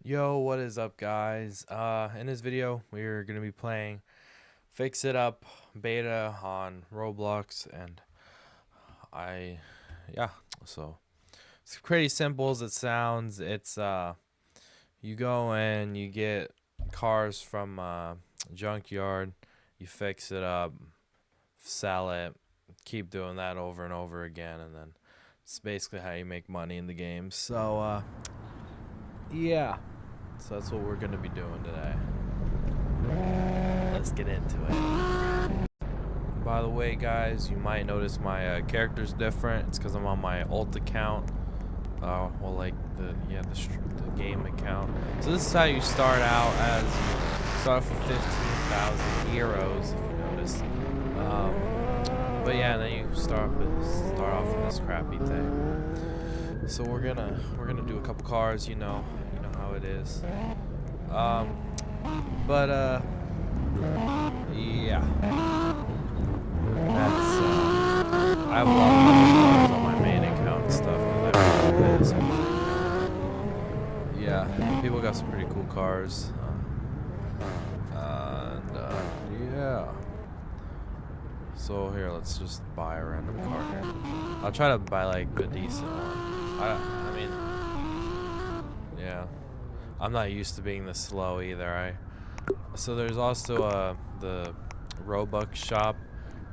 Yo, what is up, guys? In this video, we're gonna be playing Fix It Up beta on Roblox, and I, yeah. So it's pretty simple as it sounds. It's you go and you get cars from junkyard, you fix it up, sell it, keep doing that over and over again, and then it's basically how you make money in the game. So yeah. So that's what we're gonna be doing today. Let's get into it. By the way, guys, you might notice my character's different. It's because I'm on my alt account. Well, like the game account. So this is how you start out. As you start off with 15,000 euros, if you notice. But yeah, and then you start off with this crappy thing. So we're gonna do a couple cars. You know how it is. But yeah, that's I have a lot of cars on my main account and stuff. 'Cause I really play this. Yeah, people got some pretty cool cars. And yeah. So here, let's just buy a random car here. I'll try to buy like a decent one. I mean, yeah. I'm not used to being this slow either. So there's also the Robux shop.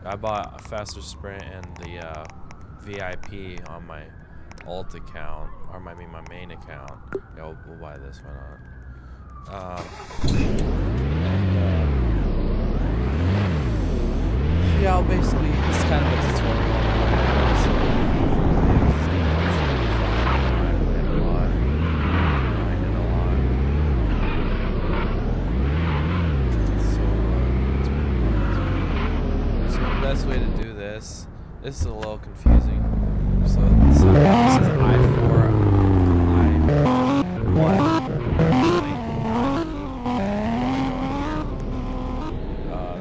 I bought a faster sprint and the VIP on my alt account, or I mean my main account. Yeah, we'll buy this one on. Yeah, basically it's kind of a tutorial on best way to do this. This is a little confusing. So this is I4, I1.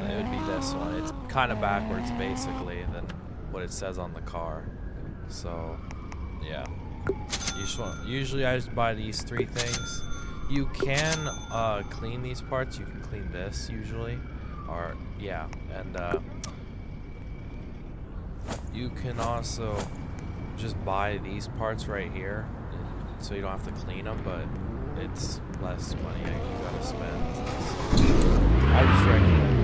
It would be this one. It's kind of backwards, basically, than what it says on the car. So, yeah. Usually I just buy these three things. You can clean these parts. You can clean this usually, or yeah, and you can also just buy these parts right here, so you don't have to clean them, but it's less money you gotta spend. I just recommend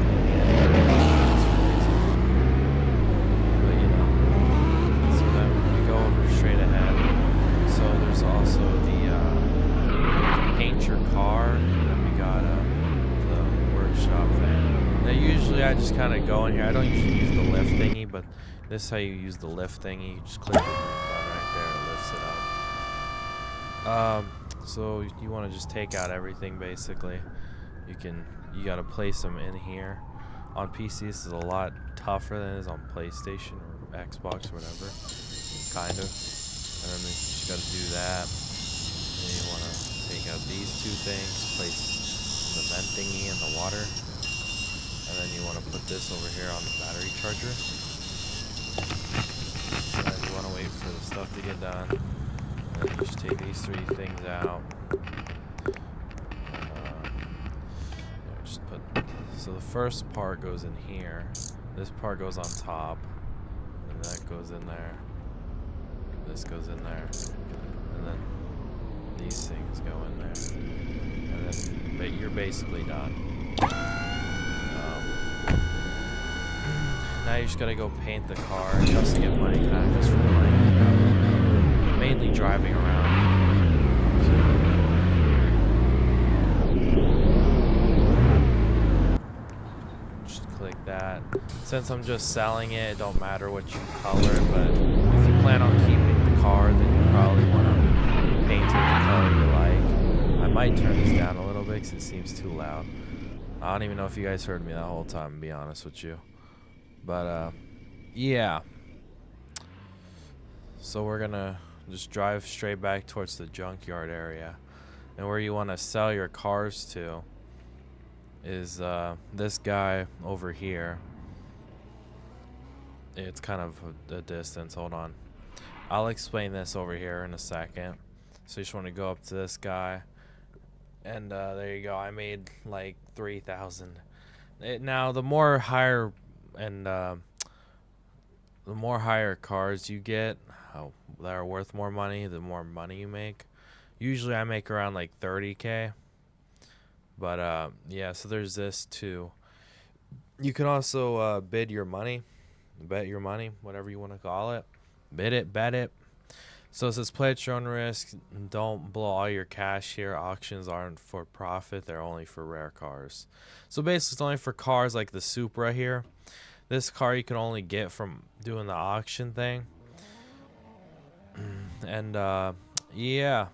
but so then we go over straight ahead. So there's also the you can paint your car, and then we got the workshop van. Now usually I just kind of go in here. I don't usually use the lift thingy, but this is how you use the lift thingy. You just click the button right there, it lifts it up. So you want to just take out everything basically. You got to place them in here. On PC, this is a lot tougher than it is on PlayStation or Xbox or whatever, kind of. And then you just got to do that. And then you want to take out these two things, place the vent thingy in the water, and then you want to put this over here on the battery charger. And then you want to wait for the stuff to get done. And then you just take these three things out. So the first part goes in here. This part goes on top. And that goes in there. This goes in there. And then these things go in there. And then you're basically done. Now you just gotta go paint the car. You also get money kind of just from like mainly driving around. Just click that. Since I'm just selling it, it don't matter what you color it, but if you plan on keeping the car, then you probably want to paint it the color you like. I might turn this down a little bit because it seems too loud. I don't even know if you guys heard me that whole time, to be honest with you. But yeah. So we're gonna just drive straight back towards the junkyard area, and where you want to sell your cars to is this guy over here. It's kind of a distance. Hold on, I'll explain this over here in a second. So you just want to go up to this guy, And there you go. I made like 3,000. Now the more higher and the more higher cars you get, how that are worth more money, the more money you make. Usually I make around like 30K. But yeah, so there's this too. You can also bid your money, bet your money, whatever you want to call it. Bid it, bet it. So it says play at your own risk. Don't blow all your cash here. Auctions aren't for profit. They're only for rare cars. So basically it's only for cars like the Supra here. This car you can only get from doing the auction thing. And yeah,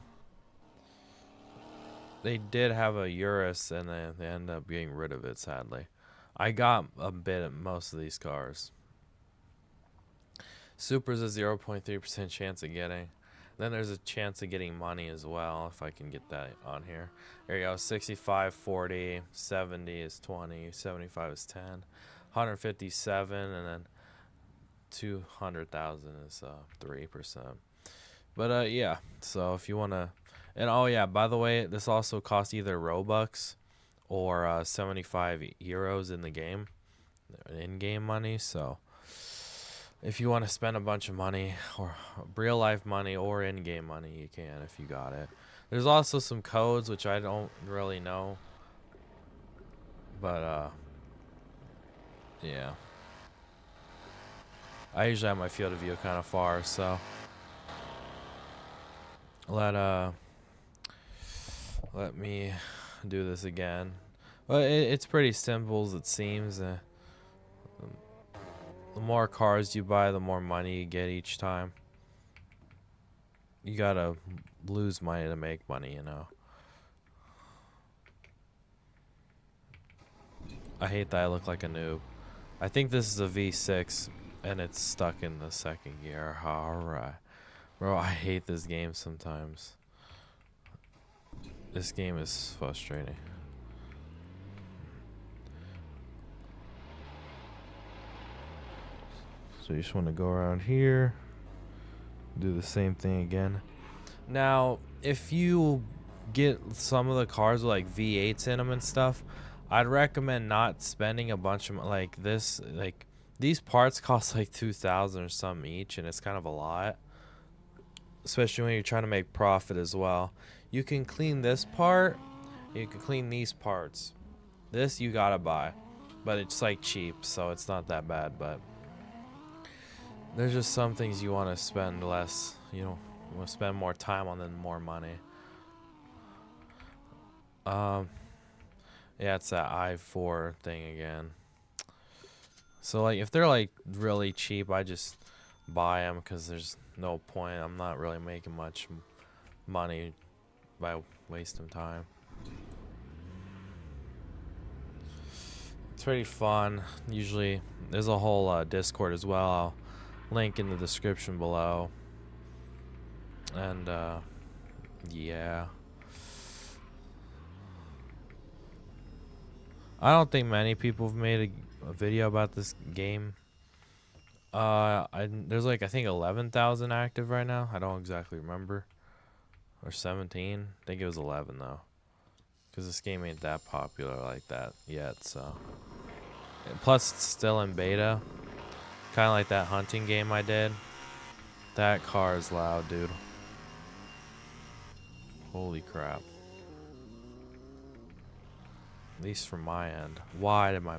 they did have a Urus and they ended up getting rid of it sadly. I got a bit of most of these cars. Supers a 0.3% chance of getting. Then there's a chance of getting money as well, if I can get that on here. There you go, 65, 40, 70 is 20, 75 is 10, 157, and then 200,000 is 3%. But yeah, so if you want to... And oh yeah, by the way, this also costs either Robux or 75 euros in the game, in-game money, so... If you want to spend a bunch of money, or real life money, or in game money, you can if you got it. There's also some codes which I don't really know, but yeah. I usually have my field of view kind of far, so let me do this again. Well, it's pretty simple as it seems. The more cars you buy, the more money you get each time. You gotta lose money to make money, you know. I hate that I look like a noob. I think this is a V6 and it's stuck in the second gear. Alright. Bro, I hate this game sometimes. This game is frustrating. So you just want to go around here. Do the same thing again. Now, if you get some of the cars with like V8s in them and stuff, I'd recommend not spending a bunch of like this. Like these parts cost like 2,000 or something each, and it's kind of a lot, especially when you're trying to make profit as well. You can clean this part, you can clean these parts. This you gotta buy, but it's like cheap, so it's not that bad. But there's just some things you want to spend less, you know, you want to spend more time on than more money. Yeah, it's that I4 thing again. So like if they're like really cheap, I just buy them because there's no point. I'm not really making much money by wasting time. It's pretty fun. Usually there's a whole Discord as well. I'll link in the description below. And yeah. I don't think many people have made a video about this game. There's like I think 11,000 active right now. I don't exactly remember. Or 17. I think it was 11 though. Because this game ain't that popular like that yet, so. And plus it's still in beta. Kind of like that hunting game I did. That car is loud, dude. Holy crap. At least from my end. Why did my...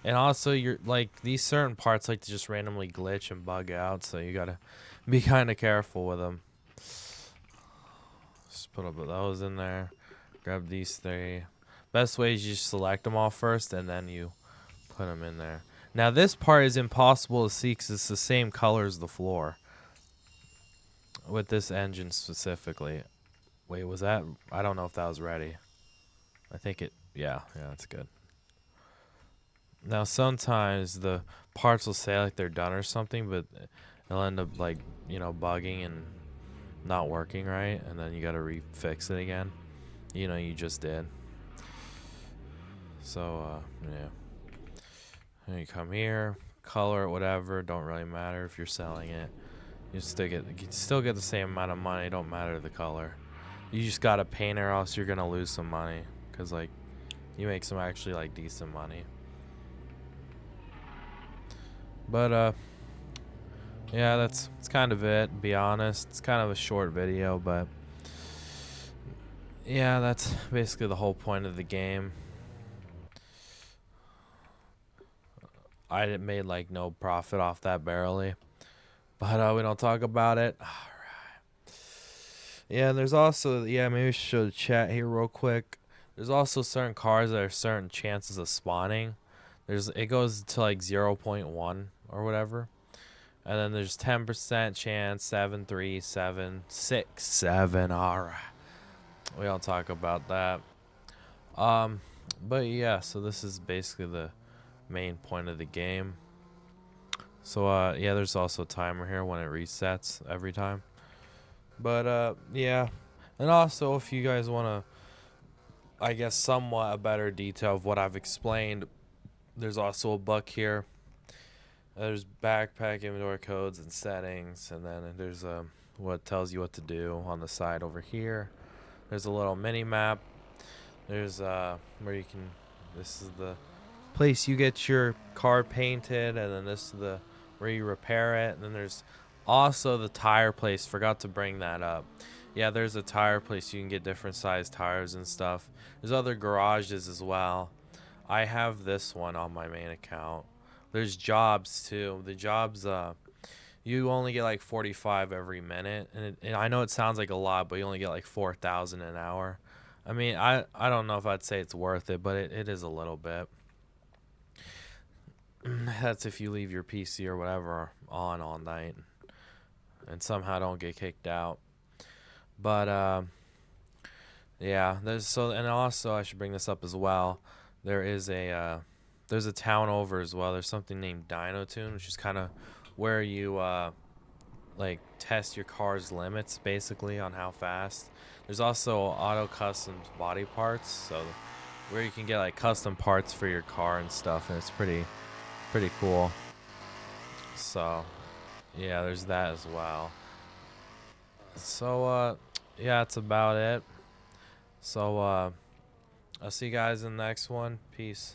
And also, you're like, these certain parts like to just randomly glitch and bug out, so you gotta be kind of careful with them. Just put up those in there. Grab these 3. Best way is you just select them all first, and then you put them in there. Now, this part is impossible to see because it's the same color as the floor. With this engine specifically. Wait, was that... I don't know if that was ready. I think it... Yeah, that's good. Now, sometimes the parts will say like they're done or something, but they'll end up like, you know, bugging and not working right, and then you gotta refix it again. You know, you just did. So, yeah. And you come here, color, whatever, don't really matter if you're selling it. You still get the same amount of money, don't matter the color. You just gotta paint it or else you're gonna lose some money. Cause like you make some actually like decent money. But yeah, that's kind of it, to be honest. It's kind of a short video, but yeah, that's basically the whole point of the game. I made like no profit off that barely, but we don't talk about it. All right. Yeah, and there's also maybe we should show the chat here real quick. There's also certain cars that are certain chances of spawning. It goes to like 0.1 or whatever. And then there's 10% chance, 7, 3, 7, 6, 7. All right. We don't talk about that. Um, but yeah, so this is basically the main point of the game. So yeah, there's also a timer here when it resets every time. But yeah, and also if you guys want to, I guess, somewhat a better detail of what I've explained, there's also a book here. There's backpack inventory codes and settings, and then there's what tells you what to do on the side over here. There's a little mini map. There's where you can. This is the place you get your car painted, and then this is the where you repair it. And then there's also the tire place. Forgot to bring that up. Yeah, there's a tire place. You can get different size tires and stuff. There's other garages as well. I have this one on my main account. There's jobs too. The jobs, you only get like 45 every minute, and I know it sounds like a lot, but you only get like 4,000 an hour. I mean, I don't know if I'd say it's worth it, but it is a little bit. That's if you leave your PC or whatever on all night, and somehow don't get kicked out. But yeah, and also I should bring this up as well. There is there's a town over as well. There's something named Dino Tune, which is kind of where you like test your car's limits basically on how fast. There's also auto customs body parts, so where you can get like custom parts for your car and stuff, and it's pretty cool. So yeah, there's that as well. So yeah, that's about it. So I'll see you guys in the next one. Peace.